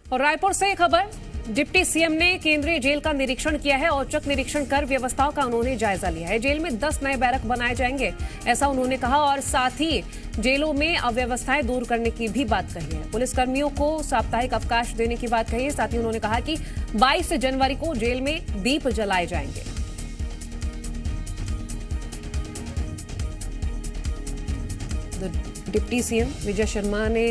और रायपुर से खबर, डिप्टी सीएम ने केंद्रीय जेल का निरीक्षण किया है। औचक निरीक्षण कर व्यवस्थाओं का उन्होंने जायजा लिया है। जेल में 10 नए बैरक बनाए जाएंगे, ऐसा उन्होंने कहा। और साथ ही जेलों में अव्यवस्थाएं दूर करने की भी बात कही है। पुलिसकर्मियों को साप्ताहिक अवकाश देने की बात कही है। साथ ही उन्होंने कहा कि 22 जनवरी को जेल में दीप जलाए जाएंगे। डिप्टी सीएम विजय शर्मा ने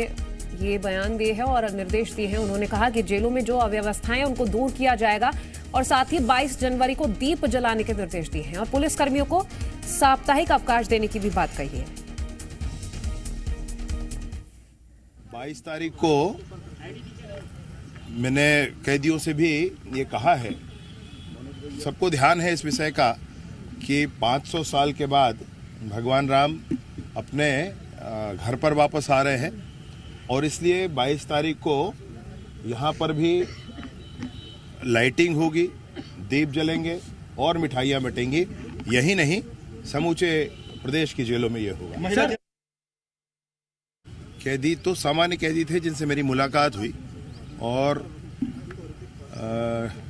ये बयान दिए हैं और निर्देश दिए हैं। उन्होंने कहा कि जेलों में जो अव्यवस्थाएं हैं उनको दूर किया जाएगा और साथ ही 22 जनवरी को दीप जलाने के निर्देश दिए हैं और पुलिसकर्मियों को साप्ताहिक अवकाश देने की भी बात कही है। 22 तारीख को मैंने कैदियों से भी ये कहा है, सबको ध्यान है इस विषय का कि 500 साल के बाद भगवान राम अपने घर पर वापस आ रहे हैं और इसलिए 22 तारीख को यहाँ पर भी लाइटिंग होगी, दीप जलेंगे और मिठाइयाँ बटेंगी। यही नहीं, समूचे प्रदेश की जेलों में ये होगा। कैदी तो सामान्य कैदी थे जिनसे मेरी मुलाकात हुई और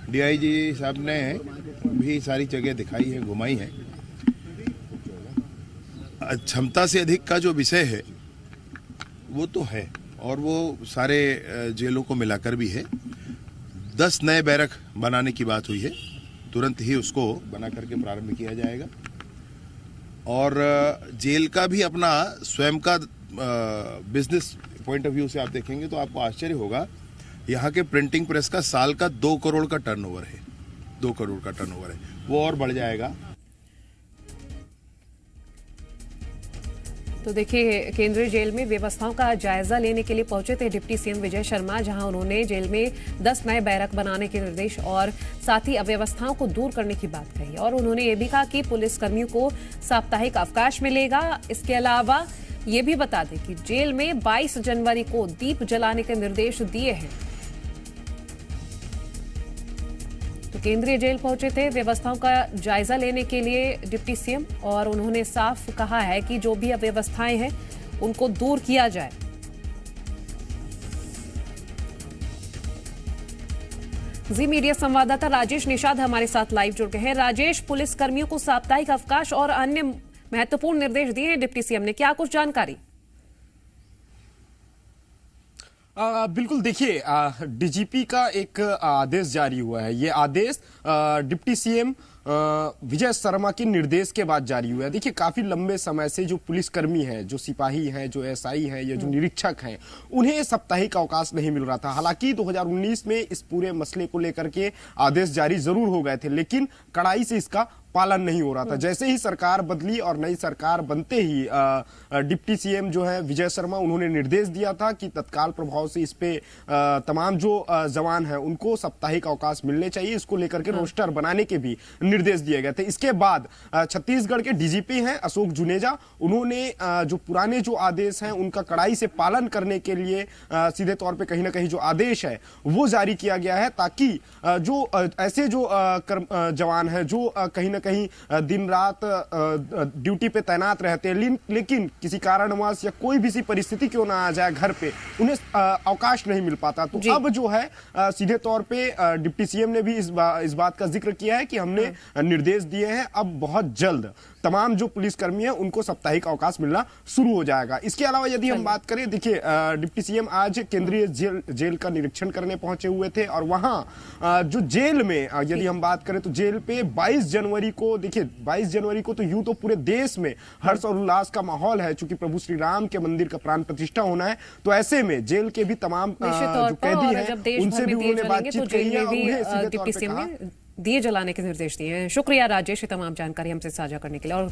डीआईजी साहब ने भी सारी जगह दिखाई है, घुमाई है। क्षमता से अधिक का जो विषय है वो तो है और वो सारे जेलों को मिलाकर भी है। 10 नए बैरक बनाने की बात हुई है, तुरंत ही उसको बना करके प्रारंभ किया जाएगा। और जेल का भी अपना स्वयं का बिजनेस पॉइंट ऑफ व्यू से आप देखेंगे तो आपको आश्चर्य होगा। यहाँ के प्रिंटिंग प्रेस का साल का 2 करोड़ का टर्नओवर है, 2 करोड़ का टर्नओवर है, वो और बढ़ जाएगा। तो देखिए, केंद्रीय जेल में व्यवस्थाओं का जायजा लेने के लिए पहुंचे थे डिप्टी सीएम विजय शर्मा, जहां उन्होंने जेल में 10 नए बैरक बनाने के निर्देश और साथ ही अव्यवस्थाओं को दूर करने की बात कही। और उन्होंने ये भी कहा कि पुलिसकर्मियों को साप्ताहिक अवकाश मिलेगा। इसके अलावा ये भी बता दें कि जेल में 22 जनवरी को दीप जलाने के निर्देश दिए हैं। तो केंद्रीय जेल पहुंचे थे व्यवस्थाओं का जायजा लेने के लिए डिप्टी सीएम और उन्होंने साफ कहा है कि जो भी अव्यवस्थाएं हैं उनको दूर किया जाए। जी मीडिया संवाददाता राजेश निषाद हमारे साथ लाइव जुड़ गए हैं। राजेश, पुलिसकर्मियों को साप्ताहिक अवकाश और अन्य महत्वपूर्ण निर्देश दिए हैं डिप्टी सीएम ने, क्या कुछ जानकारी? बिल्कुल, देखिए, डीजीपी का एक आदेश जारी हुआ है। ये आदेश डिप्टी सीएम विजय शर्मा के निर्देश के बाद जारी हुआ है। देखिए, काफी लंबे समय से जो पुलिसकर्मी हैं, जो सिपाही हैं, जो एसआई हैं या जो निरीक्षक हैं, उन्हें साप्ताहिक अवकाश नहीं मिल रहा था। हालांकि 2019 में इस पूरे मसले को लेकर के आदेश जारी जरूर हो गए थे, लेकिन कड़ाई से इसका पालन नहीं हो रहा था। जैसे ही सरकार बदली और नई सरकार बनते ही डिप्टी सीएम जो है विजय शर्मा, उन्होंने निर्देश दिया था कि तत्काल प्रभाव से इस पे तमाम जो जवान हैं उनको साप्ताहिक अवकाश मिलने चाहिए। इसको लेकर के रोस्टर बनाने के भी निर्देश दिए गए थे। इसके बाद छत्तीसगढ़ के डीजीपी हैं अशोक जुनेजा, उन्होंने जो पुराने जो आदेश हैं उनका कड़ाई से पालन करने के लिए सीधे तौर पे कहीं ना कहीं जो आदेश है वो जारी किया गया है, ताकि जो ऐसे जो जवान हैं जो कहीं ना कहीं दिन रात ड्यूटी पे तैनात रहते हैं, लेकिन किसी कारणवश या कोई भी सी परिस्थिति क्यों ना आ जाए घर पे, उन्हें अवकाश नहीं मिल पाता। तो अब जो है सीधे तौर पे डिप्टी सीएम ने भी इस बात का जिक्र किया है कि हमने निर्देश दिए हैं, अब बहुत जल्द तमाम जो पुलिसकर्मी हैं उनको साप्ताहिक अवकाश मिलना शुरू हो जाएगा। इसके अलावा यदि हम बात करें, देखिए, डिप्टी सीएम आज केंद्रीय जेल का निरीक्षण करने पहुंचे हुए थे और वहां जो जेल में यदि हम बात करें तो जेल पे 22 जनवरी को, देखिए 22 जनवरी को तो यूं तो पूरे देश में हर्ष और उल्लास का माहौल है, चूंकि प्रभु श्री राम के मंदिर का प्राण प्रतिष्ठा होना है। तो ऐसे में जेल के भी तमाम जो कैदी हैं उनसे भी उन्होंने बातचीत की है और उन्हें सीधे तौर पे कहा दिए जलाने के निर्देश दिए हैं। शुक्रिया राजेश, ये तमाम जानकारी हमसे साझा करने के लिए। और